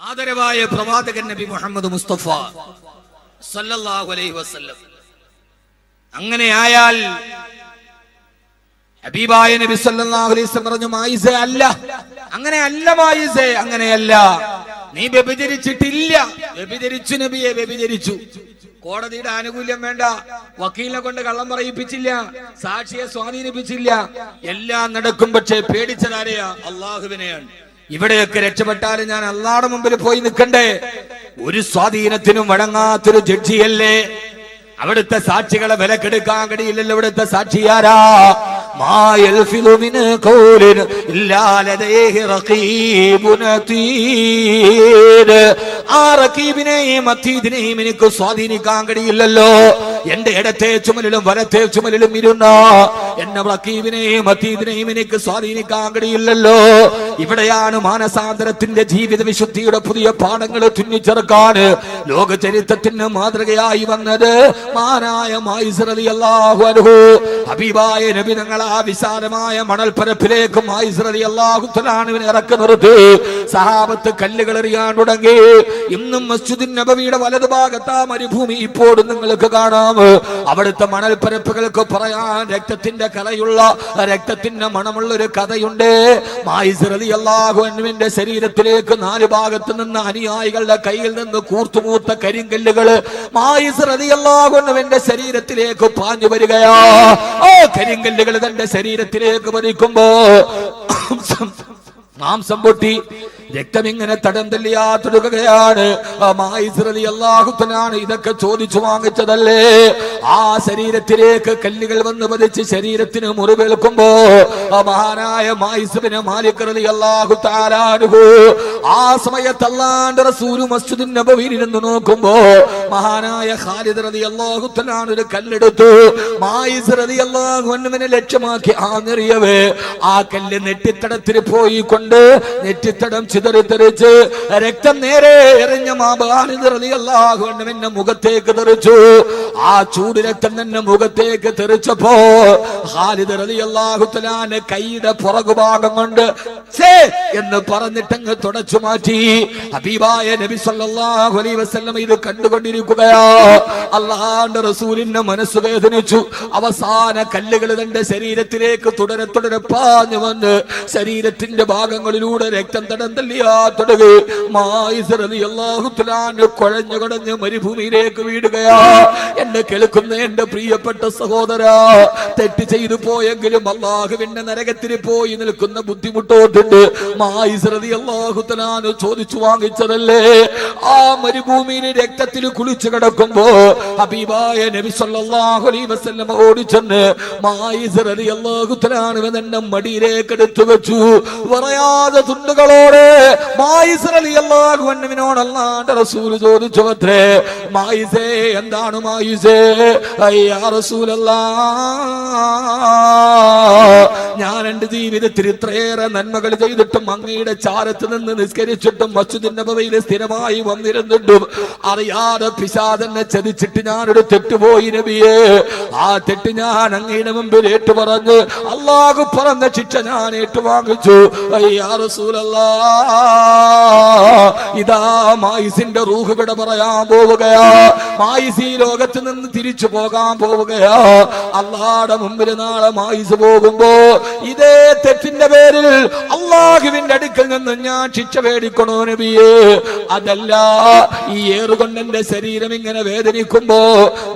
ആദരവായ പ്രവാചകൻ നബി മുഹമ്മദ് മുസ്തഫ സല്ലല്ലാഹു അലൈഹി വസല്ലം. അങ്ങനെ ആയാൽ ഹബീബായ നബി സല്ലല്ലാഹു അലൈഹി വസല്ലം പറഞ്ഞു, മായിസേ അല്ല, അങ്ങനെ അല്ല മായിസേ, അങ്ങനെയല്ല, നീ വ്യഭിചരിച്ചിട്ടില്ല. വ്യഭിചരിച്ചു നബിയെ, വ്യഭിചരിച്ചു. കോടതിയുടെ ആനുകൂല്യം വേണ്ട, വക്കീലിനെ കൊണ്ട് കള്ളം പറയിപ്പിച്ചില്ല, സാക്ഷിയെ സ്വാധീനിപ്പിച്ചില്ല, എല്ലാം നടക്കും. പക്ഷേ പേടിച്ചതാരെയാ? അള്ളാഹുവിനെയാണ്. ഇവിടെയൊക്കെ രക്ഷപ്പെട്ടാലും ഞാൻ അള്ളാഹുടെ മുമ്പിൽ പോയി നിൽക്കണ്ടേ? ഒരു സ്വാധീനത്തിനും വഴങ്ങാത്തൊരു ജഡ്ജിയല്ലേ. അവിടുത്തെ സാക്ഷികളെ വിലക്കെടുക്കാൻ കഴിയില്ലല്ലോ. ഇവിടുത്തെ സാക്ഷിയാരാ? ആ റഖീബിനെയും അതീദിനെയും എനിക്ക് സ്വാധീനിക്കാൻ കഴിയില്ലല്ലോ. എന്റെ ഇടത്തെ ചുമലിലും വലത്തെ ചുമലിലും ഇരുന്ന എന്നെ റഖീബിനെയും അതീദിനെയും എനിക്ക് സ്വാധീനിക്കാൻ കഴിയില്ലല്ലോ. ഇവിടെയാണ് മാനസാന്തരത്തിന്റെ ജീവിത വിശുദ്ധിയുടെ പുതിയ പാഠങ്ങൾ തുന്നിച്ചേർക്കാൻ ലോക ചരിത്രത്തിന് മാതൃകയായി വന്നത് മാനായ മായിസ് റളിയല്ലാഹു അൻഹു. ഹബീബായ നബി തങ്ങൾ ആ വിശാലമായ മണൽപ്പരപ്പിലേക്ക് മായിസ് റളിയല്ലാഹു തആലാവിനെ ഇറക്കി നിർത്തി. സഹാബത്ത് കല്ലുകൾ എറിയാൻ തുടങ്ങി. ഇന്നും മസ്ജിദുൻ നബവിയുടെ വലതുഭാഗത്ത് ആ മരുഭൂമി ഇപ്പോഴും നിങ്ങൾക്ക് കാണാം. അവിടുത്തെ മണൽപ്പരപ്പുകൾക്ക് പറയാൻ രക്തത്തിന്റെ കലയുള്ള, രക്തത്തിന്റെ മണമുള്ള ഒരു കഥയുണ്ട്. മായിസ് റളിയല്ലാഹു അൻഹുവിന്റെ ശരീരത്തിലേക്ക് നാല് ഭാഗത്ത് നിന്ന് അനുയായികളുടെ കയ്യിൽ നിന്ന് കൂർത്തുമൂത്ത കരിങ്കല്ലുകൾ മായിസ് റളിയല്ലാഹു അൻഹുവിന്റെ ശരീരത്തിലേക്ക് പാഞ്ഞു വരികയാ. ആ കരിങ്കല്ലുകൾ തന്റെ ശരീരത്തിലേക്ക് പതിക്കുമ്പോ മാംസം പൊട്ടി രക്തം ഇങ്ങനെ തടം തല്ലിയാത്തൊടുകയാണ്. മായിസ് റളിയല്ലാഹു തആല ഇതൊക്കെ ചോദിച്ചു വാങ്ങിച്ചതല്ലേ? ആ ശരീരത്തിലേക്ക് കല്ലുകൾ വന്ന് പതിച്ച് ശരീരത്തിന് മുറിവേൽക്കുമ്പോ മഹാനായ മായിസ് ബിൻ മാലിക് റളിയല്ലാഹു തആല അൻഹു ആ സമയത്ത് അല്ലാഹുവിന്റെ റസൂൽ മസ്ജിദുൻ നബവിയിൽ ഇരുന്ന് നോക്കുമ്പോ മഹാനായ ഖാലിദ് റളിയല്ലാഹു തആല ഒരു കല്ലെടുത്തു മായിസ് റളിയല്ലാഹു അൻഹുവിനെ ലക്ഷ്യമാക്കി ആഞ്ഞെറിയവേ ആ കല്ല് നെറ്റിത്തടത്തിൽ പോയി കൊണ്ട് നെറ്റിത്തടം ചിതറിത്തെറിച്ച് രക്തം നേരെ എറിഞ്ഞ ഖാലിദ് റളിയല്ലാഹു അൻഹുവിന്റെ മുഖത്തേക്ക് തെറിച്ചു. ആ ചൂട് രക്തം തന്നെ മുഖത്തേക്ക് തെറിച്ചപ്പോ ഖാലിദ് റളിയല്ലാഹു തആല കൈയുടെ പുറകുഭാഗം കൊണ്ട് ഛേ എന്ന് പറഞ്ഞിട്ടങ്ങ് തുടച്ചു മാറ്റി. ഹബീബായ നബി സല്ലല്ലാഹു അലൈഹി വസല്ലം ഇത് കണ്ടുകൊണ്ടിരിക്കുകയാ. അല്ലാഹുവിന്റെ റസൂലിന്റെ മനസ്സ് വേദനിച്ചു. അവസാന കല്ലുകൾ തന്റെ ശരീരത്തിലേക്ക് തുടരെ തുടരെ പാഞ്ഞു വന്ന് ശരീരത്തിന്റെ ഭാഗങ്ങളിലൂടെ രക്തം തടം തല്ലിയാ തുടങ്ങി. മായിസ് റളിയല്ലാഹു തആല കുഴഞ്ഞു കടഞ്ഞ് മരുഭൂമിയിലേക്ക് വീടുകയാ. എന്നെ കേൾക്കുന്ന എന്റെ പ്രിയപ്പെട്ട സഹോദരാ, തെറ്റ് ചെയ്തു പോയെങ്കിലും അല്ലാഹുവിന്റെ നരകത്തിൽ പോയി നിൽക്കുന്ന ബുദ്ധിമുട്ടോട്ടുണ്ട് മായിസ് റളിയല്ലാഹു തആല ചോദിച്ചു വാങ്ങിച്ചതല്ലേ? ആ മരുഭൂമിയിൽ രക്തത്തിൽ കുളിച്ചു കിടക്കുമ്പോ ഹബീബായ നബി സല്ലല്ലാഹു അലൈഹി വസല്ലം ഓടിച്ചെന്ന് മായിസ് റളിയല്ലാഹു തആല എന്നെ മടിയിലേക്ക് എടുത്തു വെച്ചു. പറയാതെ തുണ്ടുകളോടെ മായിസ് റളിയല്ലാഹു അൻഹുവിനോട് അല്ലാഹുവിന്റെ റസൂൽ ചോദിച്ചു, അത്രേ മായിസേ, എന്താണ് മായിസേ? യാ റസൂലല്ലാഹ്, ഞാൻ എന്റെ ജീവിതത്തിൽ ഇത്രയേറെ നന്മകൾ ചെയ്തിട്ടും അങ്ങയുടെ ചാരത്ത് നിന്ന് നിസ്കരിച്ചിട്ടും മസ്ജിദുൻ നബവിയിൽ സ്ഥിരമായി വന്നിരുന്നിട്ടും അറിയാതെ പിശാചെന്നെ ചതിച്ചിട്ട് ഞാനൊരു തെറ്റുപോയി നബിയേ. ആ തെറ്റ് ഞാൻ അങ്ങയുടെ മുമ്പിൽ ഏറ്റുപറഞ്ഞ് അല്ലാഹു പറഞ്ഞ ശിക്ഷ ഞാൻ ഏറ്റുവാങ്ങിച്ചു. യാ റസൂലല്ലാഹ്, ഇതാ മായിസിന്റെ റൂഹ് വിട പറയാൻ പോവുകയാ. മായിസ് ഈ ലോകത്ത് നിന്ന് തിരിച്ചു പോകാൻ പോവുകയാ. അല്ലാഹുവിന്റെ മുമ്പിൽ നാളെ മായിസ് പോകുമ്പോ ഇതേ തെറ്റിന്റെ പേരിൽ അല്ലാഹുവിന്റെ അടുക്കൽ നിന്ന് ഞാൻ ശിക്ഷ മേടിക്കണോ നബിയേ? അതല്ല, ഈ ഏറുകൊണ്ട് എന്റെ ശരീരം ഇങ്ങനെ വേദനിക്കുമ്പോ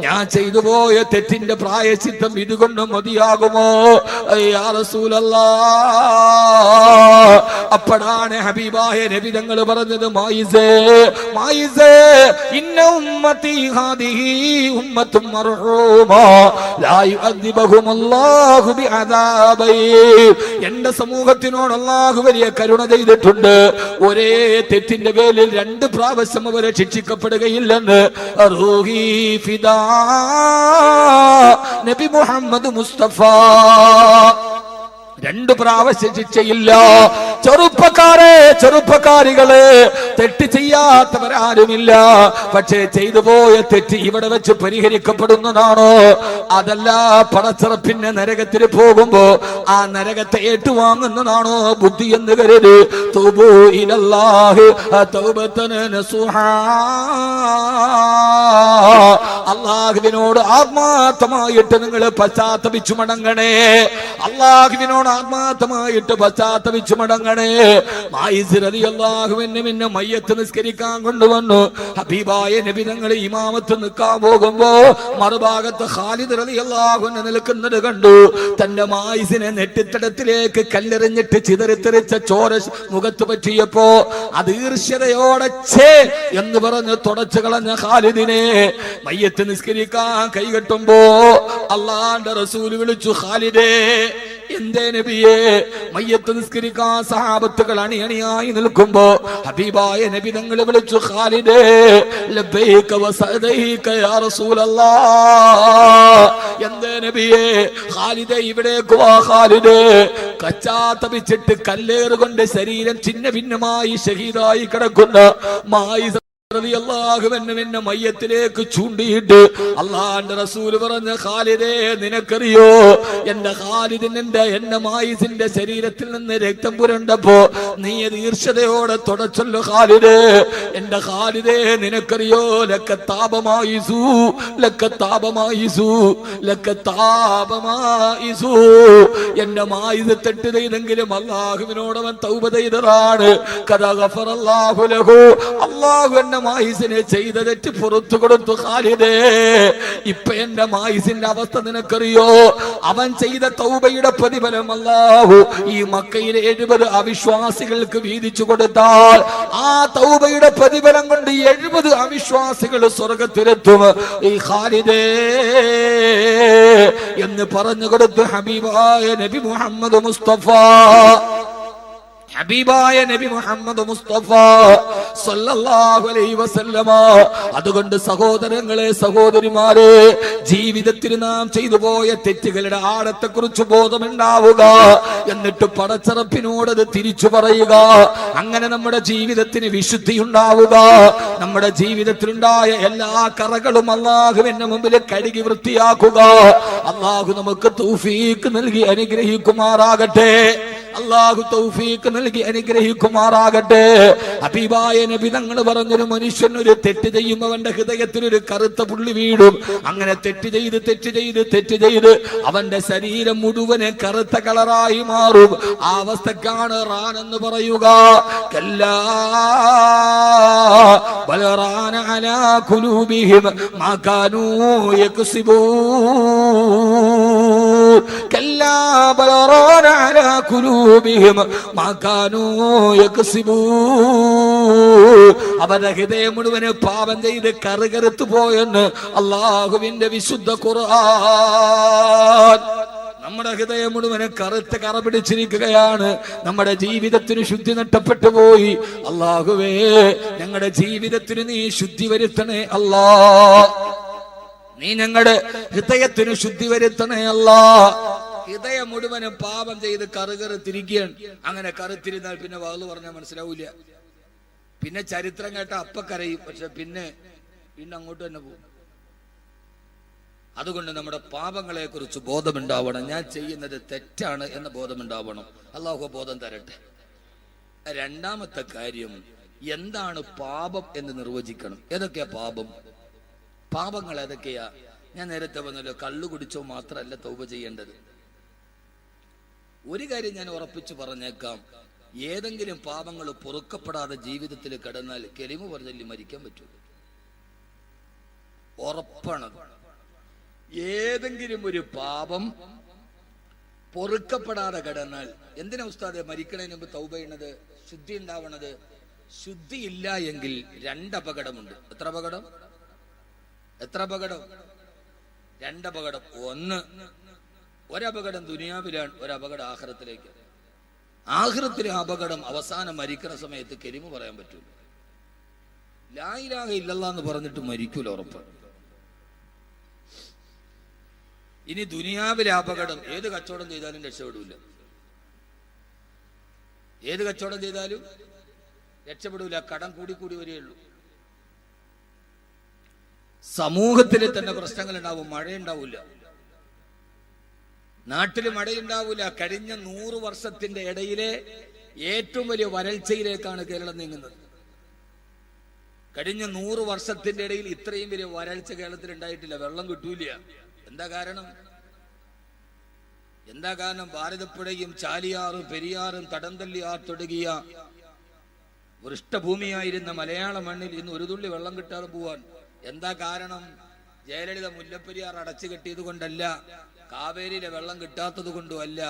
ഞാൻ ചെയ്തു പോയ തെറ്റിന്റെ പ്രായശ്ചിത്തം ഇതുകൊണ്ട് മതിയാകുമോ? യാ റസൂലല്ലാഹ്, അപ്പോഴാണ് ഹബീബായ നബി തങ്ങൾ പറഞ്ഞത്, മായിസേ, മായിസേ, ഇന്ന ഉമ്മത്തി ഹാദിഹി ഉമ്മത്തും മർഹൂമാ ലാ യുഅദ്ദിബുഹും അല്ലാഹു ബിഅദാബൈ. എന്റെ സമൂഹത്തിനോട് അല്ലാഹു വലിയ കരുണ ചെയ്തിട്ടുണ്ട്. ഒരേ തെറ്റിന്റെ പേരിൽ രണ്ട് പ്രാവശ്യം അവരെ ശിക്ഷിക്കപ്പെടുകയില്ലെന്ന് റൂഹി ഫിദാ നബി മുഹമ്മദ് മുസ്തഫ 2 പ്രാവശ്യം ശിക്ഷയില്ല. ചെറുപ്പക്കാരികളെ തെറ്റ് ചെയ്യാത്തവരാരുമില്ല. പക്ഷേ ചെയ്തു പോയ തെറ്റ് ഇവിടെ വെച്ച് പരിഹരിക്കപ്പെടുന്നതാണോ? അതല്ല, പടച്ചിറപ്പിന്റെ നരകത്തിൽ പോകുമ്പോ ആ നരകത്തെ ഏറ്റുവാങ്ങുന്നതാണോ ബുദ്ധി എന്ന് കരുതി തൂബൂ ഇലല്ലാഹി തൗബതൻ നസുഹാ, അല്ലാഹുവിനോട് ആത്മാർത്ഥമായിട്ട് നിങ്ങൾ പശ്ചാത്തപിച്ചു മടങ്ങണേ. അല്ലാഹുവിനോട് ആത്മാർത്ഥമായിട്ട് പശ്ചാത്തപിച്ചു മടങ്ങണേ. മായിസ് റളിയല്ലാഹു അൻഹു മയ്യത്ത് നിസ്കരിക്കാൻ കൊണ്ടുവന്നു. ഹബീബായ നബി തങ്ങൾ ഇമാമത്ത് നിൽക്കാൻ പോകുമ്പോ മറുഭാഗത്ത് ഖാലിദ് റളിയല്ലാഹു അൻഹു നിൽക്കുന്നത് കണ്ടു. തന്റെ മായിസിനെ നെറ്റിത്തടത്തിലേക്ക് കല്ലെറിഞ്ഞിട്ട് ചിതറിത്തെറിച്ച ചോര മുഖത്ത് പറ്റിയപ്പോ അത് ഈർഷ്യതയോടെ ഛേ എന്ന് പറഞ്ഞ് തുടച്ചു കളഞ്ഞ ഖാലിദിനെ മയ്യത്ത് നിസ്കരിക്കാൻ കൈകെട്ടുമ്പോ അല്ലാഹുവിന്റെ റസൂൽ വിളിച്ചു, ഖാലിദേ, എന്തേ നബിയേ? മയ്യത്ത് നിസ്കരിക്കാൻ സഹാബത്തുകൾ അണിയണിയായി നിൽക്കുമ്പോ ഹബീബായ നബി തങ്ങൾ വിളിച്ചു, ഖാലിദേ, ലബ്ബൈക വസഅദൈക യാ റസൂലല്ലാഹ്. എന്തേ നബിയേ? ഖാലിദേ, ഇവിടേക്ക് വാ ഖാലിദേ. കച്ചാത്തപിച്ചിട്ട് കല്ലേറുകൊണ്ട് ശരീരം ഛിന്ന ഭിന്നമായി ഷഹീദായി കിടക്കുന്ന മായിസ് റളിയല്ലാഹുവിന്റെ മയ്യത്തിലേക്ക് ചൂണ്ടിയിട്ട് അല്ലാഹുവിന്റെ റസൂൽ പറഞ്ഞ, ഖാലിദേ, നിനക്കറിയോ എന്റെ ഖാലിദിന് എന്റെ മായിസിന്റെ ശരീരത്തിൽ നിന്ന് രക്തം പുരണ്ടപ്പോ നീ അത് ഈർഷ്യതയോടെ തുടച്ചല്ലോ ഖാലിദേ. എന്റെ ഖാലിദേ, നിനക്കറിയോ ലക്കത്താപമായിസു ലക്കത്താപമായിസു ലക്കത്താപമായിസു. എന്റെ മായിസ് തെറ്റ് ചെയ്തെങ്കിലും അല്ലാഹുവിനോട് അവൻ തൗബ ചെയ്തതാണ്. ഖദ ഗഫറല്ലാഹു ലഹു, അല്ലാഹു എന്നെ മായിസിനെ ചെയ്ത തെറ്റ് പുറത്തു കൊടുത്തു ഖാലിദേ. ഇപ്പൊ എന്റെ മായിസിന്റെ അവസ്ഥ നിനക്കറിയോ? അവൻ ചെയ്ത തൗബയുടെ പ്രതിഫലം അല്ലാഹു ഈ മക്കയിലെ 70 അവിശ്വാസികൾക്ക് വീതിച്ചു കൊടുത്താൽ ആ തൗബയുടെ പ്രതിഫലം കൊണ്ട് 70 അവിശ്വാസികൾ സ്വർഗത്തിലെത്തും ഈ ഖാലിദേ എന്ന് പറഞ്ഞു കൊടുത്തു ഹബീബായ നബി മുഹമ്മദ് മുസ്തഫ. ഹബീബായ നബി മുഹമ്മദ് മുസ്തഫ സല്ലല്ലാഹു അലൈഹി വസല്ലമ. അതുകൊണ്ട് സഹോദരങ്ങളെ, സഹോദരിമാരെ, ജീവിതത്തിൽ നാം ചെയ്തു പോയ തെറ്റുകളുടെ ആഴത്തെ കുറിച്ച് ബോധമുണ്ടാവുക. എന്നിട്ട് പടച്ചറപ്പിനോട് അത് തിരിച്ചു പറയുക. അങ്ങനെ നമ്മുടെ ജീവിതത്തിന് വിശുദ്ധി ഉണ്ടാവുക. നമ്മുടെ ജീവിതത്തിലുണ്ടായ എല്ലാ കറകളും അല്ലാഹുവിന്റെ മുമ്പിൽ കഴുകി വൃത്തിയാക്കുക. അല്ലാഹു നമുക്ക് തൗഫീഖ് നൽകി അനുഗ്രഹിക്കുമാറാകട്ടെ. അല്ലാഹു തൗഫീഖ് നൽകി അനുഗ്രഹിക്കുമാറാകട്ടെ. ഹബീബായ നബി തങ്ങൾ പറഞ്ഞൊരു മനുഷ്യൻ ഒരു തെറ്റ് ചെയ്യുമ്പോൾ അവന്റെ ഹൃദയത്തിൽ ഒരു കറുത്ത പുള്ളി വീടും. അങ്ങനെ തെറ്റ് ചെയ്ത് അവന്റെ ശരീരം മുഴുവനെ കറുത്ത കളറായി മാറും. ആ അവസ്ഥക്കാണ് റാൻ എന്ന് പറയുക. കല്ലാ ബൽ റാന അലാ ഖുലൂബിഹിം മാ കാനൂ യക്സിബൂൻ. കല്ലാ ബൽ റാന അലാ ഖുലൂബിഹിം മാ കാനൂ യക്സിബൂൻ. അവരുടെ ഹൃദയം മുഴുവന് പാപം ചെയ്ത് കറുകറുത്തു പോയെന്ന് അല്ലാഹുവിന്റെ വിശുദ്ധ ഖുർആൻ. നമ്മുടെ ഹൃദയം മുഴുവന് കറുത്ത കറ പിടിച്ചിരിക്കുകയാണ്. നമ്മുടെ ജീവിതത്തിന് ശുദ്ധി നഷ്ടപ്പെട്ടു പോയി. അല്ലാഹുവേ, ഞങ്ങളുടെ ജീവിതത്തിന് നീ ശുദ്ധി വരുത്തണേ അല്ലാ. നീ ഞങ്ങളുടെ ഹൃദയത്തിന് ശുദ്ധി വരുത്തണേ അല്ലാ. ഹൃദയം മുഴുവനും പാപം ചെയ്ത് കറുകറുത്തിരിക്കുകയാണ്. അങ്ങനെ കറുത്തിരുന്നാൽ പിന്നെ വാള് പറഞ്ഞാൽ മനസ്സിലാവൂല. പിന്നെ ചരിത്രം കേട്ട അപ്പക്കരയും. പക്ഷെ പിന്നെ അങ്ങോട്ട് തന്നെ പോകും. അതുകൊണ്ട് നമ്മുടെ പാപങ്ങളെ കുറിച്ച് ബോധമുണ്ടാവണം. ഞാൻ ചെയ്യുന്നത് തെറ്റാണ് എന്ന ബോധമുണ്ടാവണം. അല്ലാഹു ബോധം തരട്ടെ. രണ്ടാമത്തെ കാര്യം, എന്താണ് പാപം എന്ന് നിർവചിക്കണം. ഏതൊക്കെയാ പാപം? പാപങ്ങൾ ഏതൊക്കെയാ? ഞാൻ നേരത്തെ പറഞ്ഞല്ലോ, കള്ളു കുടിച്ചോ മാത്രമല്ല തൗബ ചെയ്യേണ്ടത്. ഒരു കാര്യം ഞാൻ ഉറപ്പിച്ചു പറഞ്ഞേക്കാം, ഏതെങ്കിലും പാപങ്ങൾ പൊറുക്കപ്പെടാതെ ജീവിതത്തിൽ കിടന്നാൽ കലിമ പറഞ്ഞല്ലി മരിക്കാൻ പറ്റൂ. ഉറപ്പാണ്. ഏതെങ്കിലും ഒരു പാപം പൊറുക്കപ്പെടാതെ കിടന്നാൽ, എന്തിനാ ഉസ്താദെ മരിക്കണതിന് മുമ്പ് തൗബ ചെയ്യണത്? ശുദ്ധി ഉണ്ടാവണത്. ശുദ്ധി ഇല്ല എങ്കിൽ 2 അപകടമുണ്ട്. എത്ര അപകടം? 2 അപകടം. ഒരപകടം ദുനിയാവിലാണ്, ഒരപകടം ആഖിറത്തിലേക്ക്. ആഖിറത്തിലെ അപകടം അവസാനം മരിക്കുന്ന സമയത്ത് കലിമ പറയാൻ പറ്റൂല. ലാ ഇലാഹ ഇല്ലല്ലാഹ് എന്ന് പറഞ്ഞിട്ട് മരിക്കൂല, ഉറപ്പ്. ഇനി ദുനിയാവിലെ അപകടം, ഏത് കച്ചവടം ചെയ്താലും രക്ഷപ്പെടില്ല. ഏത് കച്ചവടം ചെയ്താലും രക്ഷപ്പെടൂല, കടം കൂടി വരികയുള്ളൂ. സമൂഹത്തിൽ തന്നെ പ്രശ്നങ്ങൾ ഉണ്ടാവും, മഴയുണ്ടാവില്ല, നാട്ടിൽ മഴയുണ്ടാവില്ല. കഴിഞ്ഞ 100 വർഷത്തിന്റെ ഇടയിലെ ഏറ്റവും വലിയ വരൾച്ചയിലേക്കാണ് കേരളം നീങ്ങുന്നത്. കഴിഞ്ഞ 100 വർഷത്തിന്റെ ഇടയിൽ ഇത്രയും വലിയ വരൾച്ച കേരളത്തിൽ ഉണ്ടായിട്ടില്ല. വെള്ളം കിട്ടൂല. എന്താ കാരണം? ഭാരതപ്പുഴയും ചാലിയാറും പെരിയാറും തടംതല്ലിയാർ തുടങ്ങിയ വൃഷ്ടഭൂമിയായിരുന്ന മലയാള മണ്ണിൽ ഇന്ന് ഒരു തുള്ളി വെള്ളം കിട്ടാതെ പോവാൻ എന്താ കാരണം? ജയലളിത മുല്ലപ്പെരിയാർ അടച്ചു കെട്ടിയത് കൊണ്ടല്ല, കാവേരിയിലെ വെള്ളം കിട്ടാത്തത് കൊണ്ടുമല്ല,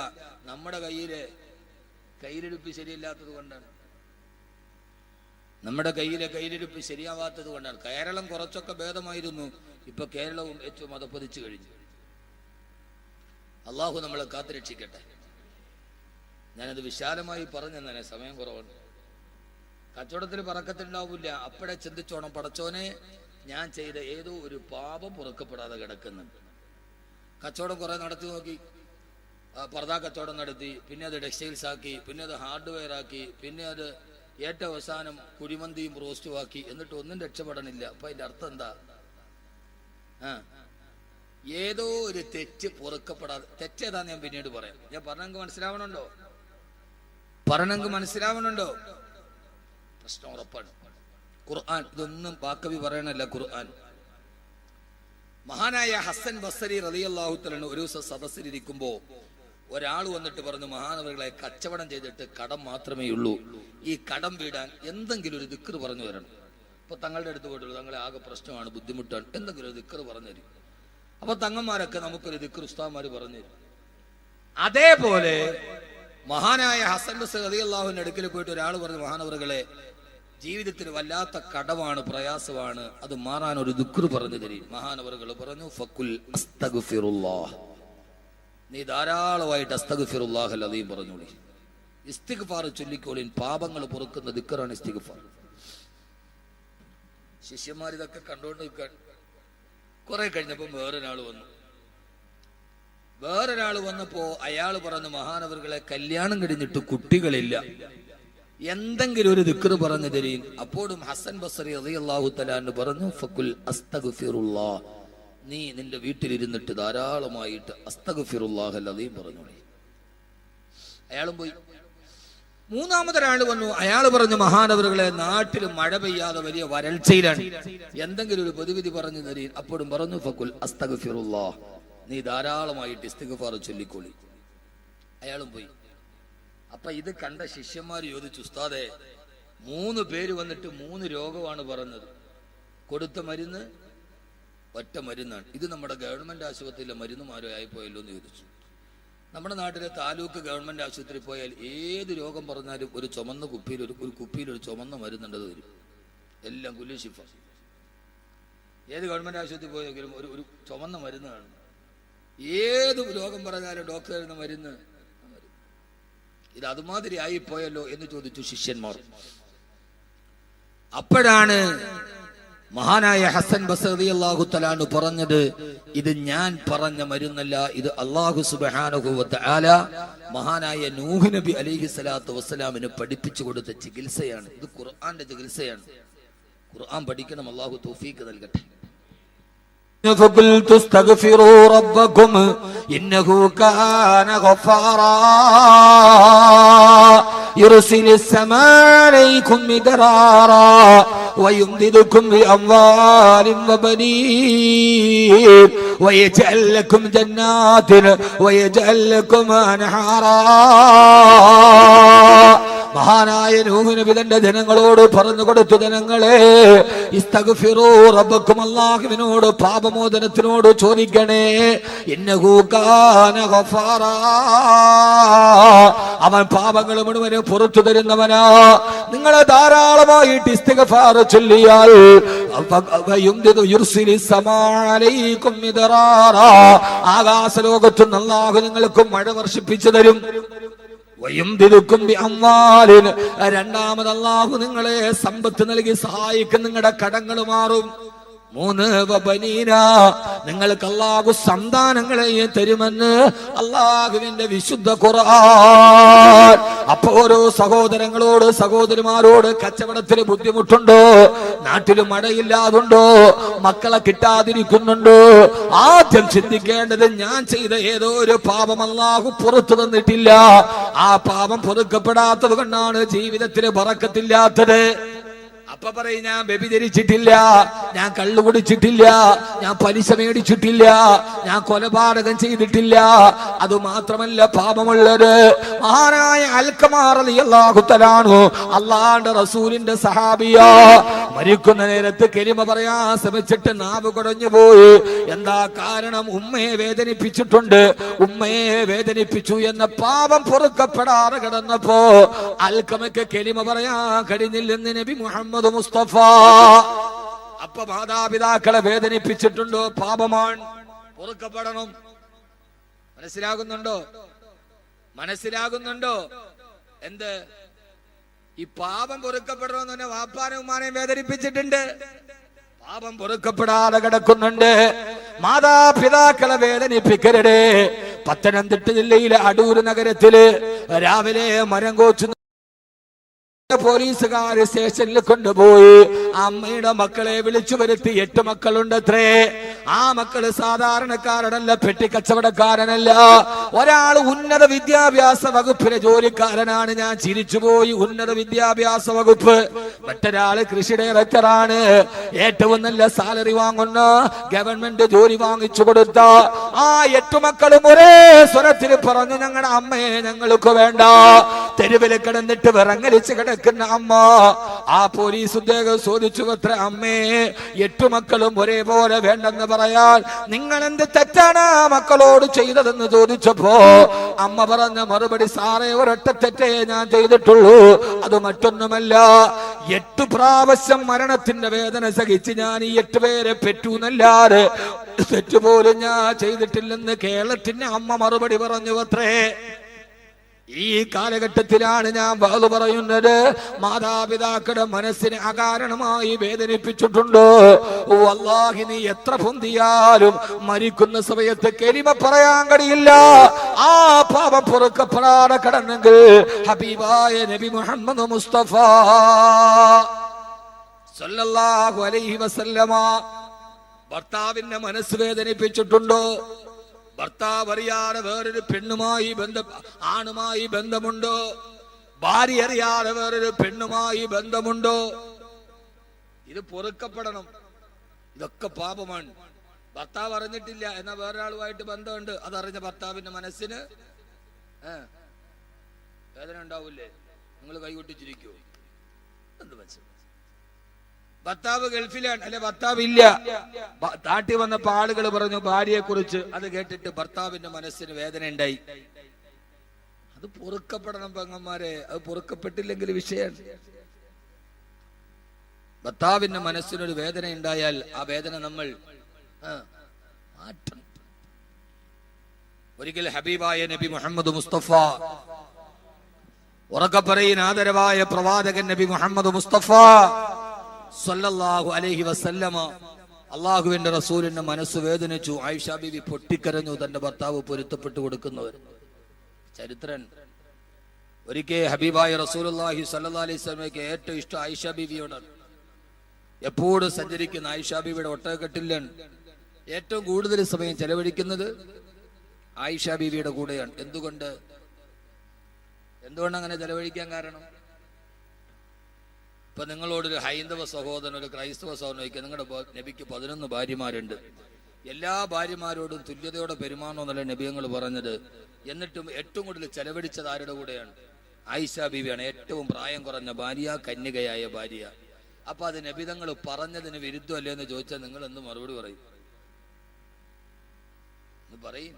നമ്മുടെ കയ്യിലെടുപ്പ് ശരിയല്ലാത്തത് കൊണ്ടാണ്. നമ്മുടെ കയ്യിലെടുപ്പ് ശരിയാവാത്തത് കൊണ്ടാണ്. കേരളം കുറച്ചൊക്കെ ഭേദമായിരുന്നു, ഇപ്പൊ കേരളവും ഏറ്റവും മതപ്പതിച്ചു കഴിഞ്ഞു. അള്ളാഹു നമ്മളെ കാത്തുരക്ഷിക്കട്ടെ. ഞാനത് വിശാലമായി പറഞ്ഞു തന്നെ, സമയം കുറവുണ്ട്. കച്ചവടത്തിൽ പറക്കത്തുണ്ടാവില്ല. അപ്പോഴേ ചിന്തിച്ചോണം, പടച്ചോനെ ഞാൻ ചെയ്ത ഏതോ ഒരു പാപം പൊറുക്കപ്പെടാതെ കിടക്കുന്നുണ്ട്. കച്ചവടം കുറെ നടത്തി നോക്കി, പർദാ കച്ചവടം നടത്തി, പിന്നെ അത് ടെക്സ്റ്റൈൽസ് ആക്കി, പിന്നെ അത് ഹാർഡ്വെയർ ആക്കി, പിന്നെ അത് ഏറ്റവും അവസാനം കുഴിമന്തിയും റോസ്റ്റും ആക്കി. എന്നിട്ട് ഒന്നും രക്ഷപ്പെടണില്ല. അപ്പൊ അതിന്റെ അർത്ഥം എന്താ? ഏതോ ഒരു തെറ്റ് പൊറുക്കപ്പെടാതെ. തെറ്റേതാന്ന് ഞാൻ പിന്നീട് പറയാം. ഞാൻ പറഞ്ഞെങ്കിൽ മനസ്സിലാവണുണ്ടോ? പ്രശ്നം ഉറപ്പാണ്. ഖുർആൻ ഇതൊന്നും വാക്കവി പറയണല്ല. ഖുർആൻ. മഹാനായ ഹസൻ ബസ്രി റളിയല്ലാഹു തആല ഒരു ദിവസം സദസ്സിലിരിക്കുമ്പോ ഒരാൾ വന്നിട്ട് പറഞ്ഞു, മഹാനവറുകളെ, കച്ചവടം ചെയ്തിട്ട് കടം മാത്രമേ ഉള്ളൂ, ഈ കടം വീടാൻ എന്തെങ്കിലും ഒരു ദിക്ർ പറഞ്ഞു തരണം. അപ്പൊ തങ്ങളുടെ അടുത്ത് പോയിട്ടുള്ളൂ, തങ്ങളെ ആകെ പ്രശ്നമാണ്, ബുദ്ധിമുട്ടാണ്, എന്തെങ്കിലും ഒരു ദിക്ർ പറഞ്ഞു തരും. അപ്പൊ തങ്ങന്മാരൊക്കെ നമുക്കൊരു ദിക്ർ ഉസ്താദ്മാര് പറഞ്ഞു തരും. അതേപോലെ മഹാനായ ഹസൻ ബസ്രി റളിയല്ലാഹുവിന്റെ അടുക്കൽ പോയിട്ട് ഒരാൾ പറഞ്ഞു, മഹാനവറുകളെ, ജീവിതത്തിൽ വല്ലാത്ത കടമാണ്, പ്രയാസമാണ്, അത് മാറാൻ ഒരു ദിക്ർ പറഞ്ഞു തരും. മഹാനവറുകൾ പറഞ്ഞു, ഫഖുൽ അസ്തഗ്ഫിറുല്ലാഹ്, നീ ധാരാളമായിട്ട് അസ്തഗ്ഫിറുല്ലാഹൽ അദീം പറഞ്ഞോളി, ഇസ്തിഗ്ഫാർ ചൊല്ലിക്കോളിൻ, പാപങ്ങൾ പൊറുക്കുന്ന ദിക്റാണ് ഇസ്തിഗ്ഫാർ. ശിഷ്യന്മാർ ഇതൊക്കെ കണ്ടുകൊണ്ട് നിൽക്കാൻ കുറെ കഴിഞ്ഞപ്പോ വേറൊരാൾ വന്നപ്പോ അയാൾ പറഞ്ഞു, മഹാനവറുകളെ, കല്യാണം കഴിഞ്ഞിട്ട് കുട്ടികളില്ല, എന്തെങ്കിലും ഒരു ദിക്ർ പറഞ്ഞു തരീൻ. അപ്പോഴും ഹസൻ ബസ്രി റളിയല്ലാഹു തആല അൻഹു പറഞ്ഞു, ഫഖുൽ അസ്തഗ്ഫിറുല്ലാഹ്, നീ നിന്റെ വീട്ടിലിരുന്നിട്ട് ധാരാളമായിട്ട് അസ്തഗ്ഫിറുല്ലാഹൽ അദീം പറഞ്ഞോളി. അയാളും പോയി. മൂന്നാമതൊരാൾ വന്നു. അയാൾ പറഞ്ഞു, മഹാനവറുകളെ, നാട്ടിൽ മഴ പെയ്യാതെ വലിയ വരൾച്ചയിലാണ്, എന്തെങ്കിലും ഒരു പ്രതിവിധി പറഞ്ഞു തരീൻ. അപ്പോഴും പറഞ്ഞു, ഫഖുൽ അസ്തഗ്ഫിറുല്ലാഹ്, നീ ധാരാളമായിട്ട് ഇസ്തിഗ്ഫാർ ചൊല്ലിക്കോളി. അയാളും പോയി. അപ്പൊ ഇത് കണ്ട ശിഷ്യന്മാർ ചോദിച്ചു, ഉസ്താദേ, 3 പേര് വന്നിട്ട് 3 രോഗമാണ് പറഞ്ഞത്, കൊടുത്ത മരുന്ന് ഒറ്റ മരുന്നാണ്, ഇത് നമ്മുടെ ഗവൺമെന്റ് ആശുപത്രിയിലെ മരുന്നുമാരോ ആയിപ്പോയല്ലോ എന്ന് ചോദിച്ചു. നമ്മുടെ നാട്ടിലെ താലൂക്ക് ഗവൺമെന്റ് ആശുപത്രി പോയാൽ ഏത് രോഗം പറഞ്ഞാലും ഒരു ചുമന്ന കുപ്പിയിൽ ഒരു ചുമന്ന മരുന്നുണ്ടത് വരും, എല്ലാം കുല്ലു ശിഫ. ഏത് ഗവൺമെന്റ് ആശുപത്രി പോയെങ്കിലും ഒരു ചുമന്ന മരുന്നാണ്. ഏത് രോഗം പറഞ്ഞാലും ഡോക്ടർ തരുന്ന മരുന്ന്. ഇത് അതുമാതിരി ആയിപ്പോയല്ലോ എന്ന് ചോദിച്ചു ശിഷ്യന്മാർ. അപ്പോഴാണ് മഹാനായ ഹസൻ ബസ്രി റളിയല്ലാഹു തആല അൻഹു പറഞ്ഞത്, ഇത് ഞാൻ പറഞ്ഞ മരുന്നല്ല, ഇത് അല്ലാഹു സുബ്ഹാനഹു വ തആല മഹാനായ നൂഹ് നബി അലൈഹി സ്വലാത്തു വസ്സലാമിന് പഠിപ്പിച്ചു കൊടുത്ത ചികിത്സയാണ്. ഇത് ഖുർആന്റെ ചികിത്സയാണ്. ഖുർആൻ പഠിക്കണം. അല്ലാഹു തൗഫീഖ് നൽകട്ടെ. فقلت استغفروا ربكم إنه كان غفارا يرسل السماء عليكم مدرارا ويمددكم بأموال وبنين ويجعل لكم جنات ويجعل لكم أنهارا. മഹാനായ നൂഹ് നബി തന്റെ ജനങ്ങളോട് പറഞ്ഞു കൊടുത്തു, ജനങ്ങളെ, ഇസ്തഗ്ഫിറൂ റബ്ബക്കും, അല്ലാഹുവിനോട് പാപമോചനത്തിനോട് ചോദിക്കണേ. ഇന്നഹു കാന ഗഫാറാ, അവൻ പാപങ്ങൾ മുഴുവൻ പുറത്തു തരുന്നവനാ. നിങ്ങൾ ധാരാളമായിട്ട് ഇസ്തിഗ്ഫാർ ചൊല്ലിയാൽ ആകാശലോകത്ത് അല്ലാഹു നിങ്ങൾക്ക് മഴ വർഷിപ്പിച്ചു തരും. രണ്ടാമത് അല്ലാഹു നിങ്ങളെ സമ്പത്ത് നൽകി സഹായിക്കും, നിങ്ങളുടെ കടങ്ങൾ മാറും. 3 വബനീന, നിങ്ങൾക്ക് അല്ലാഹു സന്താനങ്ങളെ തരുമെന്ന് അല്ലാഹുവിന്റെ വിശുദ്ധ ഖുർആൻ. അപ്പോ ഓരോ സഹോദരങ്ങളോട് സഹോദരിമാരോട് കച്ചവടത്തിന് ബുദ്ധിമുട്ടുണ്ടോ, നാട്ടിൽ മഴയില്ലാതുണ്ടോ, മക്കളെ കിട്ടാതിരിക്കുന്നുണ്ടോ, ആദ്യം ചിന്തിക്കേണ്ടത് ഞാൻ ചെയ്ത ഏതോ ഒരു പാപം അല്ലാഹു പുറത്തു തന്നിട്ടില്ല, ആ പാപം പൊറുക്കപ്പെടാത്തത് കൊണ്ടാണ് ജീവിതത്തിന് ബറക്കത്തില്ലാത്തത്. അപ്പൊ പറയും ഞാൻ വ്യഭിചരിച്ചിട്ടില്ല, ഞാൻ കള്ളു കുടിച്ചിട്ടില്ല, ഞാൻ പലിശ മേടിച്ചിട്ടില്ല, ഞാൻ കൊലപാതകം ചെയ്തിട്ടില്ല. അത് മാത്രമല്ല പാപമുള്ളത്. മഹാനായ അൽഖമാ റളിയല്ലാഹു തആല അൻഹു അല്ലാഹുവിന്റെ റസൂലിന്റെ സഹാബിയാ, മരിക്കുന്ന നേരത്ത് കലിമ പറയാൻ ശ്രമിച്ചിട്ട് നാവ് കുടഞ്ഞു പോയി. എന്താ കാരണം? ഉമ്മയെ വേദനിപ്പിച്ചിട്ടുണ്ട്, ഉമ്മയെ വേദനിപ്പിച്ചു എന്ന പാപം പൊറുക്കപ്പെടാതെ കിടന്നപ്പോ അൽഖമയ്ക്ക് കലിമ പറയാൻ കഴിഞ്ഞില്ലെന്ന് നബി മുഹമ്മദ് മുസ്തഫ. അപ്പൊ മാതാപിതാക്കളെ വേദനിപ്പിച്ചിട്ടുണ്ടോ, പാപമാണ്, പൊറുക്കപ്പെടണം. മനസ്സിലാകുന്നുണ്ടോ? മനസ്സിലാകുന്നുണ്ടോ? എന്ത് ഈ പാപം പൊറുക്കപ്പെടണമെന്ന് തന്നെ വാപ്പാനും ഉമ്മാനെയും വേദനിപ്പിച്ചിട്ടുണ്ട്, പാപം പൊറുക്കപ്പെടാതെ കിടക്കുന്നുണ്ട്. മാതാപിതാക്കളെ വേദനിപ്പിക്കരുത്. പത്തനംതിട്ട ജില്ലയിലെ അടൂർ നഗരത്തില് രാവിലെ മരം കോച്ചു പോലീസുകാര് സ്റ്റേഷനിൽ കൊണ്ടുപോയി. അമ്മയുടെ മക്കളെ വിളിച്ചു വരുത്തി. 8 മക്കളുണ്ടത്രേ. ആ മക്കള് സാധാരണക്കാരനല്ല, പെട്ടിക്കച്ചവടക്കാരനല്ല. ഒരാൾ ഉന്നത വിദ്യാഭ്യാസ വകുപ്പിലെ ജോലിക്കാരനാണ്. ഞാൻ ചിരിച്ചുപോയി. ഉന്നത വിദ്യാഭ്യാസ വകുപ്പ്. മറ്റൊരാള് കൃഷി ഡയറക്ടറാണ്. ഏറ്റവും നല്ല സാലറി വാങ്ങുന്ന ഗവൺമെന്റ് ജോലി വാങ്ങിച്ചു കൊടുത്ത ആ 8 മക്കളും ഒരേ സ്വരത്തിൽ പറഞ്ഞു, ഞങ്ങളുടെ അമ്മയെ ഞങ്ങൾക്ക് വേണ്ട. തെരുവിൽ കിടന്നിട്ട് വിറങ്ങലിച്ച് കിടക്കുന്ന അമ്മ. ആ പോലീസ് ഉദ്യോഗം ചോദിച്ചു, അത്ര അമ്മേ 8 മക്കളും ഒരേപോലെ വേണ്ടെന്ന് പറയാൻ നിങ്ങൾ എന്ത് തെറ്റാണ് മക്കളോട് ചെയ്തതെന്ന് ചോദിച്ചപ്പോ അമ്മ പറഞ്ഞ മറുപടി, സാറേ ഒരൊറ്റ തെറ്റേ ഞാൻ ചെയ്തിട്ടുള്ളൂ, അത് മറ്റൊന്നുമല്ല. 8 പ്രാവശ്യം മരണത്തിന്റെ വേദന സഹിച്ച് ഞാൻ ഈ 8 പേരെ പെറ്റൂന്നല്ലാതെ തെറ്റുപോലും ഞാൻ ചെയ്തിട്ടില്ലെന്ന് കേരളത്തിന്റെ അമ്മ മറുപടി പറഞ്ഞു അത്രേ. ഈ കാലഘട്ടത്തിലാണ് ഞാൻ വാള് പറയുന്നത്. മാതാപിതാക്കളുടെ മനസ്സിനെ അകാരണമായി വേദനിപ്പിച്ചിട്ടുണ്ടോ? വല്ലാഹി നീ എത്ര പൊന്തിയാലും മരിക്കുന്ന സമയത്ത് കലിമ പറയാൻ കഴിയില്ല. ആ പാപം പൊറുക്കപ്പെടാതെ കടന്നെങ്കിൽ ഹബീബായ നബി മുഹമ്മദ് മുസ്തഫ സല്ലല്ലാഹു അലൈഹി വസല്ലമ ഭർത്താവിന്റെ മനസ്സ് വേദനിപ്പിച്ചിട്ടുണ്ടോ? ഭർത്താവ് അറിയാതെ വേറൊരു പെണ്ണുമായി ആണുമായി ബന്ധമുണ്ടോ? ഭാര്യ അറിയാതെ വേറൊരു പെണ്ണുമായി ബന്ധമുണ്ടോ? ഇത് പൊറുക്കപ്പെടണം. ഇതൊക്കെ പാപമാണ്. ഭർത്താവ് അറിഞ്ഞിട്ടില്ല, എന്നാൽ വേറൊരാളുമായിട്ട് ബന്ധമുണ്ട്, അതറിഞ്ഞ ഭർത്താവിന്റെ മനസ്സിന് വേദന ഉണ്ടാവൂലേ? നിങ്ങൾ കൈകൊട്ടിച്ചിരിക്കുവോ? എന്ത് മനസ്സിലാവും? ഭർത്താവ് ഗൾഫിലാണ്, അല്ലെ ഭർത്താവ് ഇല്ല. നാട്ടിൽ വന്നപ്പോ ആളുകൾ പറഞ്ഞു ഭാര്യയെ കുറിച്ച്. അത് കേട്ടിട്ട് ഭർത്താവിന്റെ മനസ്സിന് വേദന ഉണ്ടായി. അത് പൊറുക്കപ്പെടണം പെങ്ങന്മാരെ. അത് പൊറുക്കപ്പെട്ടില്ലെങ്കിൽ വിഷയമാണ്. ഭർത്താവിന്റെ മനസ്സിനൊരു വേദന ഉണ്ടായാൽ ആ വേദന നമ്മൾ മാറ്റണം. ഒരിക്കൽ ഹബീബായ നബി മുഹമ്മദ് മുസ്തഫ, ഉറക്കെ പറയുന്ന ആദരവായ പ്രവാചകൻ നബി മുഹമ്മദ് മുസ്തഫ സല്ലല്ലാഹു അലൈഹി വസല്ലമ, അള്ളാഹുവിന്റെ റസൂലിന്റെ മനസ്സ് വേദനിച്ചു. ആയിഷ ബീവി പൊട്ടിക്കരഞ്ഞു. തന്റെ ഭർത്താവ് പൊരുത്തപ്പെട്ടു കൊടുക്കുന്നവർ ചരിത്രൻ. ഒരിക്കൽ ഹബീബായ റസൂലുള്ളാഹി സ്വല്ലല്ലാഹു അലൈഹി വസല്ലമയ്ക്ക് ഏറ്റവും ഇഷ്ടം ആയിഷ ബീവിയോടാണ്. എപ്പോഴും സഞ്ചരിക്കുന്ന ആയിഷ ബീവിയുടെ ഒട്ടകക്കെട്ടിലാണ് ഏറ്റവും കൂടുതൽ സമയം ചെലവഴിക്കുന്നത് ആയിഷ ബീവിയുടെ കൂടെയാണ്. എന്തുകൊണ്ട് അങ്ങനെ ചെലവഴിക്കാൻ കാരണം? ഇപ്പൊ നിങ്ങളോടൊരു ഹൈന്ദവ സഹോദരൻ, ഒരു ക്രൈസ്തവ സഹോദരൻ ചോദിക്കുക, നിങ്ങളുടെ നബിക്ക് 11 ഭാര്യമാരുണ്ട്, എല്ലാ ഭാര്യമാരോടും തുല്യതയോടെ പെരുമാറണമെന്നല്ല നബിയങ്ങൾ പറഞ്ഞത്. എന്നിട്ടും ഏറ്റവും കൂടുതൽ ചെലവഴിച്ചത് ആരുടെ കൂടെയാണ്? ആയിഷ ബീവിയാണ്. ഏറ്റവും പ്രായം കുറഞ്ഞ ഭാര്യ, കന്യകയായ ഭാര്യ. അപ്പൊ അത് നബിതങ്ങൾ പറഞ്ഞതിന് വിരുദ്ധമല്ലേ എന്ന് ചോദിച്ചാൽ നിങ്ങൾ എന്ത് മറുപടി പറയും? പറയും.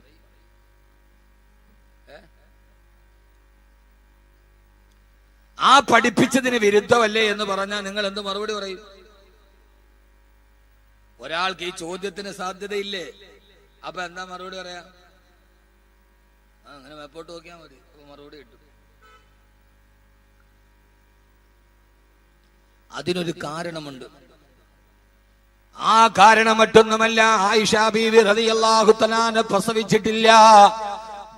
ആ പഠിപ്പിച്ചതിന് വിരുദ്ധമല്ലേ എന്ന് പറഞ്ഞാൽ നിങ്ങൾ എന്ത് മറുപടി പറയും? ഒരാൾക്ക് ഈ ചോദ്യത്തിന് സാധ്യതയില്ലേ? അപ്പൊ എന്താ മറുപടി പറയാ? അങ്ങനെ മേപ്പോട്ട് നോക്കിയാൽ മതി, അപ്പൊ മറുപടി കിട്ടും. അതിനൊരു കാരണമുണ്ട്. ആ കാരണം മറ്റൊന്നുമല്ല, ആയിഷ ബീവി റളിയല്ലാഹു തആല പ്രസവിച്ചിട്ടില്ല.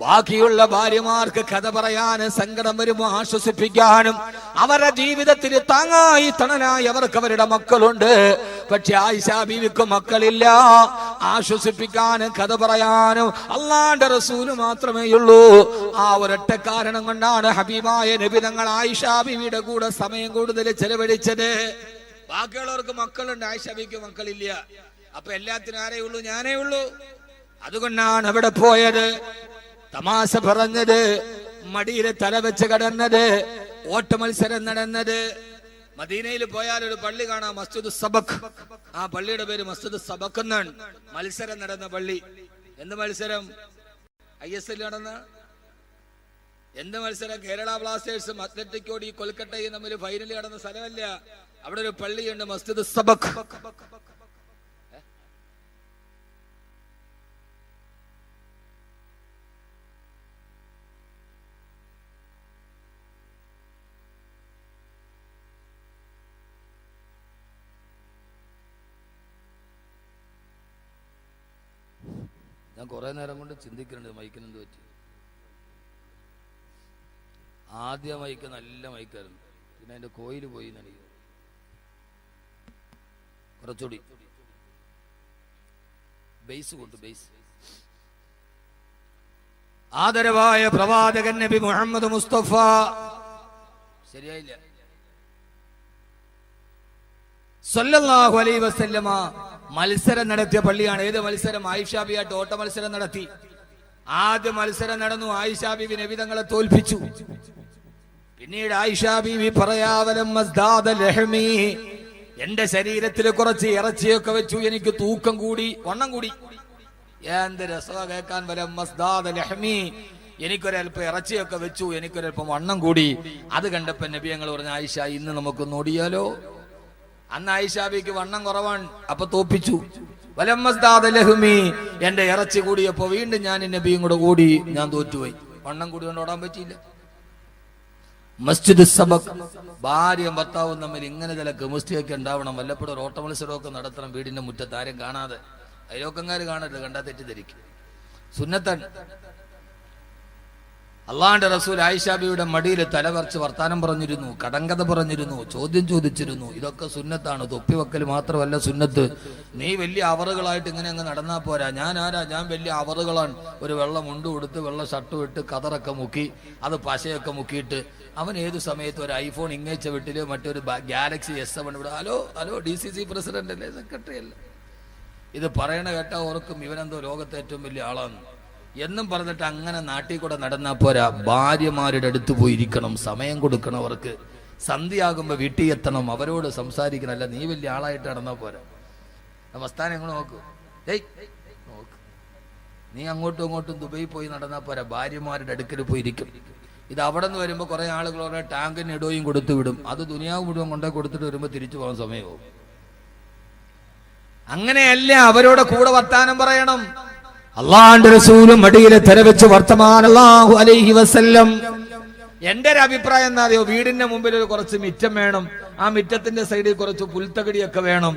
ബാക്കിയുള്ള ഭാര്യമാർക്ക് കഥ പറയാനും സങ്കടം വരുമ്പോൾ ആശ്വസിപ്പിക്കാനും അവരുടെ ജീവിതത്തിൽ താങ്ങായി തണലായി അവർക്ക് അവരുടെ മക്കളുണ്ട്. പക്ഷെ ആയിഷ ബീവിക്ക് മക്കളില്ല. ആശ്വസിപ്പിക്കാനും കഥ പറയാനും അല്ലാഹുവിന്റെ റസൂല് മാത്രമേ ഉള്ളൂ. ആ ഒരൊറ്റ കാരണം കൊണ്ടാണ് ഹബീബായ നബി തങ്ങൾ ആയിഷ ബീവിയുടെ കൂടെ സമയം കൂടുതൽ ചെലവഴിച്ചത്. ബാക്കിയുള്ളവർക്ക് മക്കളുണ്ട്, ആയിഷ ബീവിക്ക് മക്കളില്ല. അപ്പൊ എല്ലാത്തിനും ആരേ ഉള്ളൂ? ഞാനേ ഉള്ളൂ. അതുകൊണ്ടാണ് അവിടെ പോയത്, തമാശ പറഞ്ഞത്, മടിയിലെ തല വെച്ച് കിടന്നത്, ഓട്ട മത്സരം നടന്നത്. മദീനയിൽ പോയാൽ ഒരു പള്ളി കാണാം, മസ്ജിദ് സബക്. ആ പള്ളിയുടെ പേര് മസ്ജിദ് സബക് എന്നാണ്. മത്സരം നടന്ന പള്ളി. എന്ത് മത്സരം? ISL നടന്ന എന്ത് മത്സരം? കേരള ബ്ലാസ്റ്റേഴ്സും അത്ലറ്റിക്കോട് ഈ കൊൽക്കട്ടയും തമ്മിൽ ഫൈനൽ നടന്ന സ്ഥലമല്ല. അവിടെ ഒരു പള്ളിയുണ്ട്, മസ്ജിദ് സബക്. ഞാൻ കുറെ നേരം കൊണ്ട് ചിന്തിക്കുന്നുണ്ട് മൈക്കിന് എന്ത് പറ്റി. ആദ്യ മൈക്ക് നല്ല മൈക്കായിരുന്നു, പിന്നെ അതിന്റെ കോയിൽ പോയി നടിക്കും. കുറച്ചുകൂടി ബേസ് കൊണ്ട് ബേസ്. ആദരവായ പ്രവാചകൻ നബി മുഹമ്മദ് മുസ്തഫ ശരിയായില്ല സല്ലല്ലാഹു അലൈഹി വസല്ലമ മത്സരം നടത്തിയ പള്ളിയാണ്. ഏത് മത്സരം? ആയിഷ ബിയായിട്ട് ഓട്ട മത്സരം നടത്തി. ആദ്യ മത്സരം നടന്നു, ആയിഷ ബീവി നബി തങ്ങളെ തോൽപ്പിച്ചു. പിന്നീട് ആയിഷ ബീവി പറയാവലം മസ്ദാദ ലഹ്മി, എന്റെ ശരീരത്തിൽ കുറച്ച് ഇറച്ചിയൊക്കെ വെച്ചു, എനിക്ക് തൂക്കം കൂടി, വണ്ണം കൂടി. എന്ത് രസമാ കേൾക്കാൻ. വലം മസ്ദാദ ലഹ്മി, എനിക്കൊരൽപ്പം ഇറച്ചിയൊക്കെ വെച്ചു, എനിക്കൊരൽപ്പം വണ്ണം കൂടി. അത് കണ്ടപ്പോ നബി ഞങ്ങൾ പറഞ്ഞു, ആയിഷ ഇന്ന് നമുക്കൊന്ന് ഓടിയാലോ? അന്ന് ആയിഷ ബീവിക്ക് വണ്ണം കുറവാണ്, അപ്പൊ തോപ്പിച്ചു. വലം മസ്ദാദ ലഹ്മി, എന്റെ ഇറച്ചി കൂടിയപ്പോ വീണ്ടും ഞാൻ നബിയും കൂടെ ഓടി, ഞാൻ തോറ്റുപോയി. വണ്ണം കൂടി കൊണ്ട് ഓടാൻ പറ്റിയില്ല. മസ്ജിദ് സബക്. ഭാര്യയും ഭർത്താവും തമ്മിൽ ഇങ്ങനെ ചില കെമിസ്ട്രിയൊക്കെ ഉണ്ടാവണം. വല്ലപ്പോഴും ഒരു ഓട്ട മത്സരമൊക്കെ നടത്തണം, വീടിന്റെ മുറ്റത്ത് ആരും കാണാതെ. അയലോക്കങ്കാർ കാണരുത്, കണ്ടാ തെറ്റിദ്ധരിക്കും. സുന്നത്തൻ. അള്ളാഹുവിന്റെ റസൂൽ ആയിഷ ബീവിയുടെ മടിയിൽ തലവറച്ച് വർത്താനം പറഞ്ഞിരുന്നു, കടങ്കഥ പറഞ്ഞിരുന്നു, ചോദ്യം ചോദിച്ചിരുന്നു. ഇതൊക്കെ സുന്നത്താണ്. തൊപ്പിവെക്കൽ മാത്രമല്ല സുന്നത്ത്. നീ വലിയ അവറുകളായിട്ട് ഇങ്ങനെ അങ്ങ് നടന്നാ പോരാ. ഞാൻ ആരാ? ഞാൻ വലിയ അവറുകളാണ്. ഒരു വെള്ള മുണ്ടും എടുത്ത് വെള്ള ഷർട്ടും ഇട്ട് കതറൊക്കെ മുക്കി, അത് പശയൊക്കെ മുക്കിയിട്ട് അവൻ ഏതു സമയത്ത് ഒരു ഐഫോൺ ഇങ്ങേച്ച വീട്ടില് മറ്റൊരു ഗാലക്സി S7 ഇവിടെ. ഹലോ DCC പ്രസിഡന്റ് അല്ലേ, സെക്രട്ടറി അല്ലേ? ഇത് പറയണ കേട്ടാ ഓർക്കും ഇവനെന്തോ ലോകത്തെ ഏറ്റവും വലിയ ആളാന്ന് എന്നും പറഞ്ഞിട്ട് അങ്ങനെ നാട്ടിൽ കൂടെ നടന്നാ പോരാ. ഭാര്യമാരുടെ അടുത്ത് പോയിരിക്കണം, സമയം കൊടുക്കണം അവർക്ക്. സന്ധ്യയാകുമ്പോ വീട്ടിൽ എത്തണം, അവരോട് സംസാരിക്കണം. അല്ല നീ വലിയ ആളായിട്ട് നടന്നാ പോരാ. അവസ്ഥാനം എങ്ങനെ നോക്കൂ. നോക്ക്, നീ അങ്ങോട്ടും ഇങ്ങോട്ടും ദുബൈ പോയി നടന്നാ പോരാ, ഭാര്യമാരുടെ അടുക്കൽ പോയിരിക്കും. ഇത് അവിടെ നിന്ന് വരുമ്പോ കുറെ ആളുകളോടെ ടാങ്കിന് ഇടവും കൊടുത്തു വിടും. അത് ദുനിയാവ് മുഴുവൻ കൊണ്ടേ കൊടുത്തിട്ട് വരുമ്പോ തിരിച്ചു പോകാൻ സമയമാവും. അങ്ങനെയല്ല, അവരോട് കൂടെ വർത്താനം പറയണം. അള്ളാഹുവിന്റെ റസൂലും മടിയിലെ തലവെച്ച് വർത്തമാനല്ലാഹു അലൈഹി വസല്ലം. എന്റെ ഒരു അഭിപ്രായം എന്താ അറിയോ? വീടിന്റെ മുമ്പിൽ ഒരു കുറച്ച് മിറ്റം വേണം. ആ മിറ്റത്തിന്റെ സൈഡിൽ കുറച്ച് പുൽത്തകടിയൊക്കെ വേണം.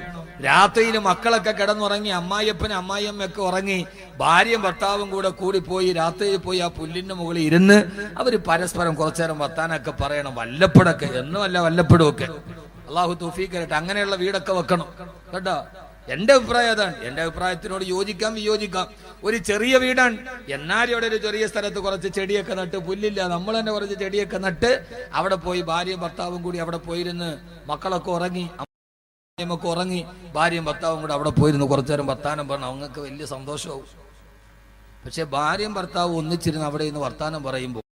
രാത്രിയിൽ മക്കളൊക്കെ കിടന്നുറങ്ങി, അമ്മായിയപ്പനും അമ്മായിയമ്മയൊക്കെ ഉറങ്ങി, ഭാര്യയും ഭർത്താവും കൂടി പോയി രാത്രിയിൽ പോയി ആ പുല്ലിന്റെ മുകളിൽ ഇരുന്ന് അവര് പരസ്പരം കുറച്ചേരം വർത്താനൊക്കെ പറയണം. വല്ലപ്പോഴൊക്കെ, എന്നുമല്ല വല്ലപ്പോഴും ഒക്കെ. അള്ളാഹു തൗഫീഖ് തരട്ടെ. അങ്ങനെയുള്ള വീടൊക്കെ വെക്കണം കേട്ടോ. എന്റെ അഭിപ്രായം അതാണ്. എന്റെ അഭിപ്രായത്തിനോട് യോജിക്കാം വിയോജിക്കാം. ഒരു ചെറിയ വീടാണ്, എന്നാലും അവിടെ ഒരു ചെറിയ സ്ഥലത്ത് കുറച്ച് ചെടിയൊക്കെ നട്ട്, പുല്ലില്ല, നമ്മൾ തന്നെ കുറച്ച് ചെടിയൊക്കെ നട്ട് അവിടെ പോയി ഭാര്യയും ഭർത്താവും കൂടി അവിടെ പോയിരുന്ന്, മക്കളൊക്കെ ഉറങ്ങി, അമ്മയൊക്കെ ഉറങ്ങി, ഭാര്യയും ഭർത്താവും കൂടെ അവിടെ പോയിരുന്നു കുറച്ചു നേരം വർത്താനം പറഞ്ഞു. അവങ്ങൾക്ക് വലിയ സന്തോഷമാവും. പക്ഷെ ഭാര്യയും ഭർത്താവും ഒന്നിച്ചിരുന്ന് അവിടെ നിന്ന് വർത്താനം പറയുമ്പോൾ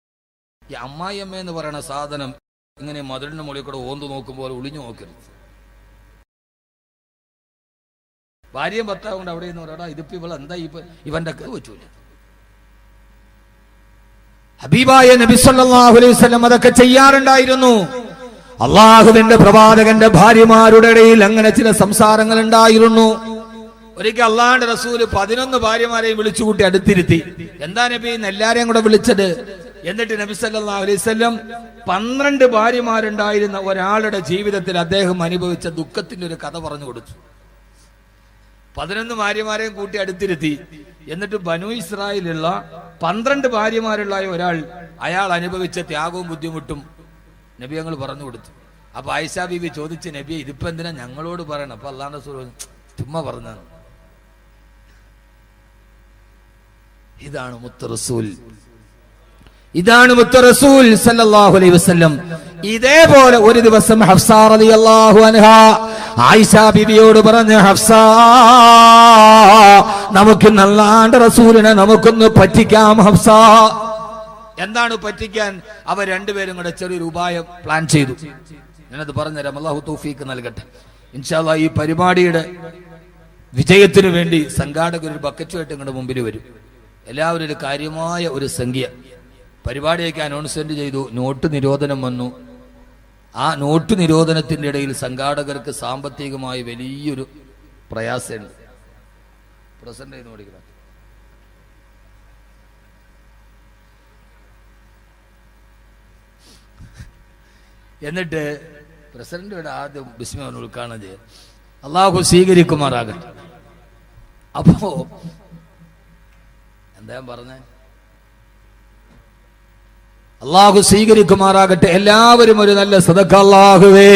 ഈ അമ്മായിയമ്മ എന്ന് പറയുന്ന സാധനം ഇങ്ങനെ മതിലിന്റെ മുകളിൽ കൂടെ ഓന്തു നോക്കുമ്പോൾ ഒളിഞ്ഞു നോക്കരുത്. ഭാര്യയും ഭർത്താവും കൊണ്ട് അവിടെ നിന്ന് പറയാ, ഇതിപ്പോ ഇവൾ എന്താ ഇവന്റെ പറ്റൂല. ഹബീബായ നബി സല്ലല്ലാഹു അലൈഹി വസല്ലം അതൊക്കെ ചെയ്യാറുണ്ടായിരുന്നു. അള്ളാഹുവിന്റെ പ്രവാചകന്റെ ഭാര്യമാരുടെ ഇടയിൽ അങ്ങനെ ചില സംസാരങ്ങൾ ഉണ്ടായിരുന്നു. ഒരിക്കൽ അള്ളാഹുവിന്റെ റസൂല് 11 ഭാര്യമാരെയും വിളിച്ചുകൂട്ടി അടുത്തിരുത്തി. എന്താ നബി എല്ലാരെയും കൂടെ വിളിച്ചത്? എന്നിട്ട് നബി സല്ലല്ലാഹു അലൈഹി വസല്ലം 12 ഭാര്യമാരുണ്ടായിരുന്ന ഒരാളുടെ ജീവിതത്തിൽ അദ്ദേഹം അനുഭവിച്ച ദുഃഖത്തിന്റെ ഒരു കഥ പറഞ്ഞു കൊടുത്തു. 11 ഭാര്യമാരെയും കൂട്ടി അടുത്തിരുത്തി. എന്നിട്ട് ബനു ഇസ്രായേലുള്ള 12 ഭാര്യമാരുള്ള ഒരാൾ, അയാൾ അനുഭവിച്ച ത്യാഗവും ബുദ്ധിമുട്ടും നബി ഞങ്ങൾ പറഞ്ഞു കൊടുത്തു. അപ്പൊ ആയിഷ ബീബി ചോദിച്ച്, നബി ഇതിപ്പോ എന്തിനാ ഞങ്ങളോട് പറയണം? അപ്പൊ അല്ലാഹുവിന്റെ റസൂൽ ചുമ്മാ പറഞ്ഞതാണ്. ഇതാണ് മുത്ത് റസൂൽ, ഇതാണ് മുത്ത് റസൂൽ സല്ലല്ലാഹു അലൈഹി വസല്ലം. ഇതേപോലെ ഒരു ദിവസം ഹഫ്സ റളിയല്ലാഹു അൻഹാ ആയിഷ ബീവിയോട് പറഞ്ഞു, ഹഫ്സ, നമുക്ക് അല്ലാഹുവിന്റെ റസൂലിനെ നമുക്കൊന്ന് പറ്റിക്കാം ഹഫ്സ. എന്താണ് പറ്റിക്കാൻ? അവർ രണ്ടുപേരും കൂടെ ചെറിയൊരു ഉപായം പ്ലാൻ ചെയ്തു. ഞാനത് പറഞ്ഞുതരാം, അല്ലാഹു തൗഫീഖ് നൽകട്ടെ. ഇൻഷാ അല്ലാഹ് ഈ പരിപാടിയുടെ വിജയത്തിനു വേണ്ടി സംഘാടകർ ഒരു ബക്കറ്റുമായിട്ട് നിങ്ങളുടെ മുമ്പിൽ വരും. എല്ലാവരും ഒരു കാര്യമായ ഒരു സംഖ്യ പരിപാടിയൊക്കെ അനൗൺസ്മെന്റ് ചെയ്തു. നോട്ട് നിരോധനം വന്നു. ആ നോട്ട് നിരോധനത്തിന്റെ ഇടയിൽ സംഘാടകർക്ക് സാമ്പത്തികമായി വലിയൊരു പ്രയാസമുണ്ട്. പ്രസന്റ് ചെയ്ത് പഠിക്കണം. എന്നിട്ട് പ്രസിഡന്റിയുടെ ആദ്യം ബിസ്മില്ലാഹ് ഉദ്ഘാടനം ചെയ്യാം. അള്ളാഹു സ്വീകരിക്കുമാറാകട്ടെ. അപ്പോ എന്താ പറഞ്ഞേ? അള്ളാഹു സ്വീകരിക്കുമാറാകട്ടെ. എല്ലാവരും ഒരു നല്ല സദഖ അല്ലാഹുവേ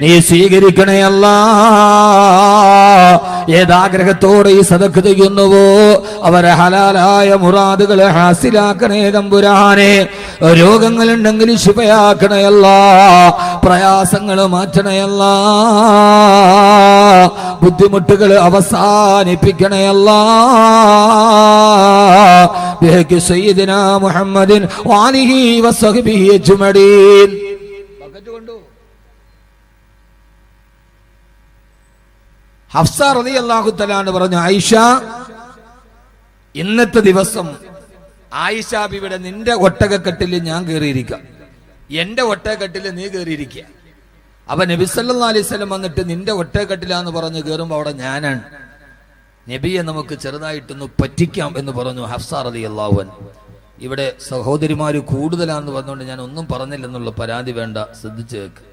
നീ സ്വീകരിക്കണേ അല്ലാ. ഏതാഗ്രഹത്തോടെ ഈ സദഖ ചെയ്യുന്നുവോ അവരെ ഹലാലായ മുറാദുകളെ ഹാസിലാക്കണേ തമ്പുരാനെ. രോഗങ്ങളുണ്ടെങ്കിൽ ശിഫയാക്കണേ അല്ലാ, പ്രയാസങ്ങൾ മാറ്റണേ അല്ലാ, ബുദ്ധിമുട്ടുകൾ അവസാനിപ്പിക്കണേ അല്ലാ. ബിഹഖി സയ്യിദിനാ മുഹമ്മദിൻ വഅലിഹി വസഹ്ബിഹി അജ്മഈൻ. ബക്കറ്റ് കൊണ്ടു. ഹഫ്സ റളിയല്ലാഹു തആല പറഞ്ഞു, ആയിഷ, ഇന്നത്തെ ദിവസം ആയിഷ ബിബിയുടെ നിന്റെ ഒട്ടകക്കെട്ടിൽ ഞാൻ കയറിയിരിക്കാം, എന്റെ ഒട്ടകക്കെട്ടിൽ നീ കയറിയിരിക്കുക. അപ്പൊ നബി സല്ലല്ലാഹു അലൈഹി വസല്ലം വന്നിട്ട് നിന്റെ ഒട്ടകക്കെട്ടിലാന്ന് പറഞ്ഞ് കയറുമ്പോ അവിടെ ഞാനാണ്. നബിയെ നമുക്ക് ചെറുതായിട്ടൊന്ന് പറ്റിക്കാം എന്ന് പറഞ്ഞു ഹഫ്സ റളിയല്ലാഹു അൻഹ. ഇവിടെ സഹോദരിമാര് കൂടുതലാന്ന് പറഞ്ഞുകൊണ്ട് ഞാൻ ഒന്നും പറഞ്ഞില്ലെന്നുള്ള പരാതി വേണ്ട, ശ്രദ്ധിച്ചു കേൾക്ക്.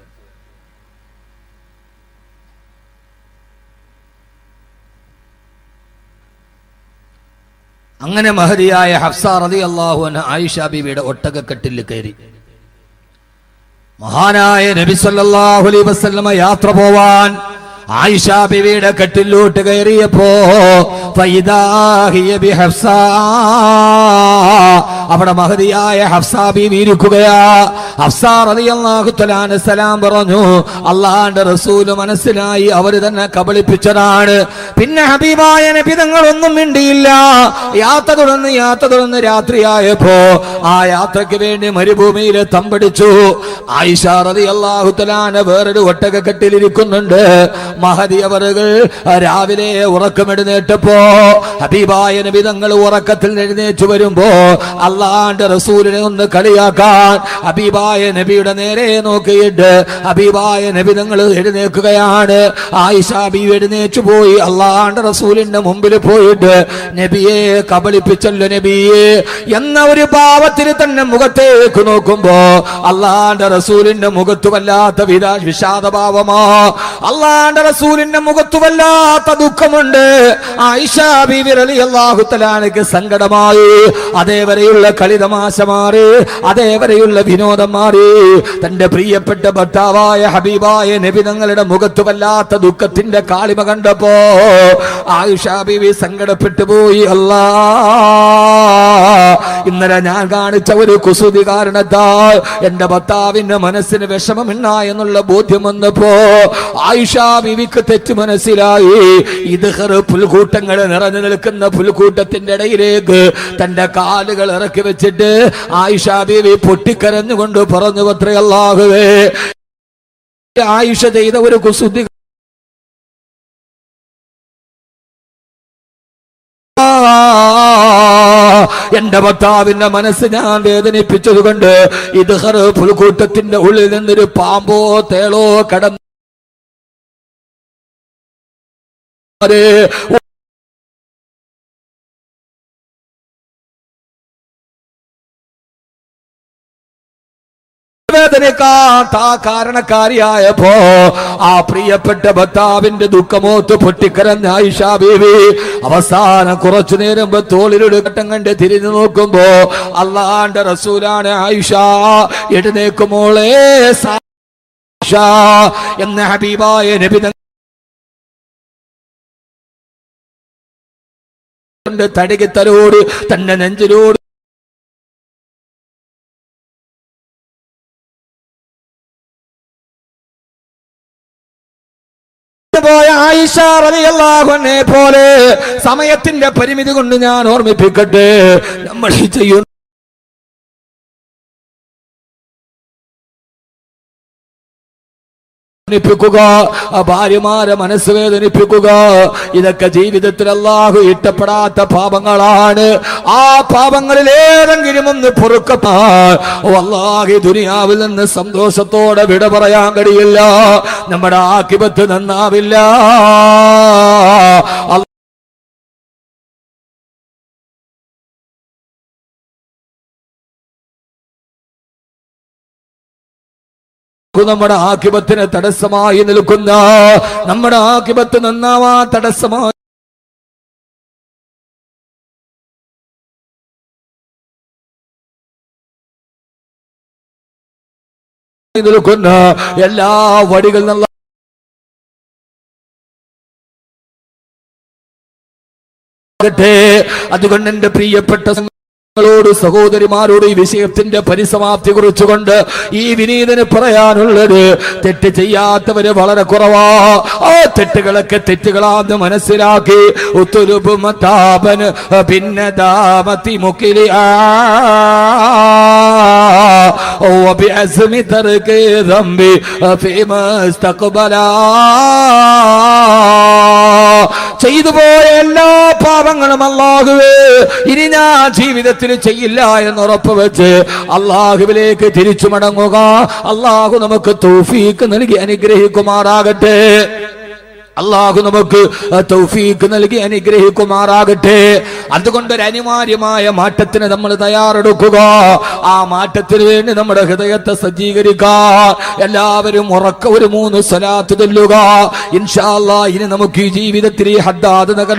അങ്ങനെ മഹദിയായ ഹഫ്സ റളിയല്ലാഹു അൻഹ ആയിഷ ബീവിയുടെ ഒട്ടകക്കെട്ടിൽ കയറി. മഹാനായ നബി സല്ലല്ലാഹു അലൈഹി വസല്ലമ യാത്ര പോവാൻ ആയിഷ ബീവിയുടെ കട്ടിലോട്ട് കയറിയപ്പോ ഫൈദാ ഹിയ ബിഹഫ്സ, അവിടെ മഹദിയായ ഹഫ്സ ബീവി ഇരിക്കുകയാ. ഹഫ്സ റളിയല്ലാഹു തആല സലാം പറഞ്ഞു. അല്ലാഹുവിന്റെ റസൂൽ മനസ്സിലായി അവർ തന്നെ കബളിപ്പിച്ചതാണ്. പിന്നെ ഹബീബായ നബി തങ്ങളൊന്നും മിണ്ടിയില്ല. യാത്ര തുടർന്ന് രാത്രിയായപ്പോ ആ യാത്രയ്ക്ക് വേണ്ടി മരുഭൂമിയിൽ തമ്പടിച്ചു. ആയിഷ റളിയല്ലാഹു തആല വേറൊരു ഒട്ടകക്കെട്ടിലിരിക്കുന്നുണ്ട്. മഹദി അവറുകൾ രാവിലെ ഉറക്കമെഴുന്നേറ്റപ്പോ ഹബീബായ നബി തങ്ങൾ ഉറക്കത്തിൽ എഴുന്നേറ്റ് വരുമ്പോ അല്ലാഹുവിന്റെ റസൂലിനെ ഒന്ന് കളിയാക്കാൻ ഹബീബായ നബിയുടെ നേരെ നോക്കിയിട്ട് ഹബീബായ നബി തങ്ങൾ എഴുന്നേൽക്കുകയാണ്. ആയിഷ ബീവി എഴുന്നേറ്റ് പോയി അല്ലാഹുവിന്റെ റസൂലിന്റെ മുമ്പിൽ പോയിട്ട് നബിയെ കബളിപ്പിച്ചല്ലോ നബിയെ എന്ന ഒരു ഭാവത്തിൽ തന്നെ മുഖത്തേക്ക് നോക്കുമ്പോ അല്ലാഹുവിന്റെ റസൂലിന്റെ മുഖത്ത് വല്ലാത്ത വിഷാദഭാവമാ. അല്ലാഹുവിന്റെ റസൂലിന്റെ മുഖത്ത് വല്ലാത്ത ദുഃഖമുണ്ട്. ആയിഷ ബീവി റളിയല്ലാഹു തആലയ്ക്ക് സങ്കടമായി. അതേവരെയുള്ള കളിതമാശ മാറി, അതേവരെയുള്ള വിനോദം മാറി. തന്റെ പ്രിയപ്പെട്ട ഭർത്താവായ ഹബീബായ നബി തങ്ങളുടെ മുഖത്ത് വല്ലാത്ത ദുഃഖത്തിന്റെ കാളിമ കണ്ടപ്പോ ആയിഷ ബീവി സങ്കടപ്പെട്ടു പോയി. അല്ലാ, ഇന്നലെ ഞാൻ കാണിച്ച ഒരു കുസൃതി കാരണത്താൽ എന്റെ ഭർത്താവിന്റെ മനസ്സിന് വിഷമമില്ല എന്നുള്ള ബോധ്യം വന്നപ്പോ ആയിഷ ബീവിക്ക് തെറ്റ് മനസ്സിലായി. ഇദ്ഖർ പുൽക്കൂട്ടങ്ങൾ നിറഞ്ഞു നിൽക്കുന്ന പുൽക്കൂട്ടത്തിന്റെ ഇടയിലേക്ക് തന്റെ കാലുകൾ ഇറക്കി വെച്ചിട്ട് ആയിഷ ബീവി പൊട്ടിക്കരഞ്ഞുകൊണ്ട് പറഞ്ഞു, അത്രേ അല്ലാഹുവേ, ആയിഷ ചെയ്ത ഒരു കുസൃതി എന്റെ ഭർത്താവിന്റെ മനസ്സ് ഞാൻ വേദനിപ്പിച്ചത് കൊണ്ട് ഇദ്ഖർ പുൽക്കൂട്ടത്തിന്റെ ഉള്ളിൽ നിന്നൊരു പാമ്പോ തേളോ കടന്നു വേദന കാരണക്കാരിയായപ്പോ ആ പ്രിയപ്പെട്ട ഭർത്താവിന്റെ ദുഃഖമോത്ത് പൊട്ടിക്കരഞ്ഞ ആയിഷ ബീവി അവസാനം കുറച്ചു നേരം തോളിലൊരു ഘട്ടം കണ്ട് തിരിഞ്ഞു നോക്കുമ്പോ അള്ളാന്റെ റസൂലാണ് ആയിഷ എഴുന്നേക്കുമോളെ എന്ന ഹബീബായ നബി തടികത്തരോട് തന്റെ നെഞ്ചിലോട് ആയിഷ റളിയല്ലാഹു അൻഹയെ പോലെ സമയത്തിന്റെ പരിമിതി കൊണ്ട് ഞാൻ ഓർമ്മിപ്പിക്കട്ടെ, നമ്മൾ ഈ ചെയ്യുന്ന ഭാര്യമാരെ മനസ്സ് വേദനിപ്പിക്കുക, ഇതൊക്കെ ജീവിതത്തിൽ അല്ലാഹു ഇഷ്ടപ്പെടാത്ത പാപങ്ങളാണ്. ആ പാപങ്ങളിൽ ഏതെങ്കിലും ഒന്ന് പൊറുക്കപ്പാ ദുനിയാവിൽ നിന്ന് സന്തോഷത്തോടെ വിട പറയാൻ കഴിയില്ല, നമ്മുടെ ആഖിബത്ത് നന്നാവില്ല. നമ്മുടെ ആഖിബത്തിന് തടസ്സമായി നിൽക്കുന്ന, നമ്മുടെ ആഖിബത്ത് നന്നാവാ തടസ്സമായി നിൽക്കുന്ന എല്ലാ വടികളിൽ നിന്നുള്ള അതുകൊണ്ട് എന്റെ പ്രിയപ്പെട്ട ോട് സഹോദരിമാരോട് ഈ വിഷയത്തിന്റെ പരിസമാപ്തി കുറിച്ചുകൊണ്ട് ഈ വിനീതന് പറയാനുള്ളത്, തെറ്റ് ചെയ്യാത്തവര് വളരെ കുറവാ. ആ തെറ്റുകളൊക്കെ തെറ്റുകളാന്ന് മനസ്സിലാക്കി ഉത്തുലുപുമതാപന് പിന്നെ ദാമത്തി മുക്കിലി ചെയ്തു പോയ എല്ലാ പാപങ്ങളും അല്ലാഹുവേ ഇനി ഞാൻ ജീവിതത്തിൽ ചെയ്യില്ല എന്ന് ഉറപ്പ് വെച്ച് അല്ലാഹുവിലേക്ക് തിരിച്ചു മടങ്ങുക. അല്ലാഹു നമുക്ക് തൗഫീഖ് നൽകി അനുഗ്രഹിക്കുമാറാകട്ടെ. അല്ലാഹു നമുക്ക് തൗഫീഖ് നൽകി അനുഗ്രഹിക്കുമാറാകട്ടെ. അതുകൊണ്ടൊരു അനിവാര്യമായ മാറ്റത്തിന് നമ്മൾ തയ്യാറെടുക്കുക. ആ മാറ്റത്തിന് വേണ്ടി നമ്മുടെ ഹൃദയത്തെ സജ്ജീകരിക്കുക. എല്ലാവരും ഉറക്ക ഒരു 3 സ്വലാത്ത് ചൊല്ലുക. ഇൻഷാ അല്ലാഹ് ഇനി നമുക്ക് ഈ ജീവിതത്തിൽ ഹദ്ദാദ് നഗർ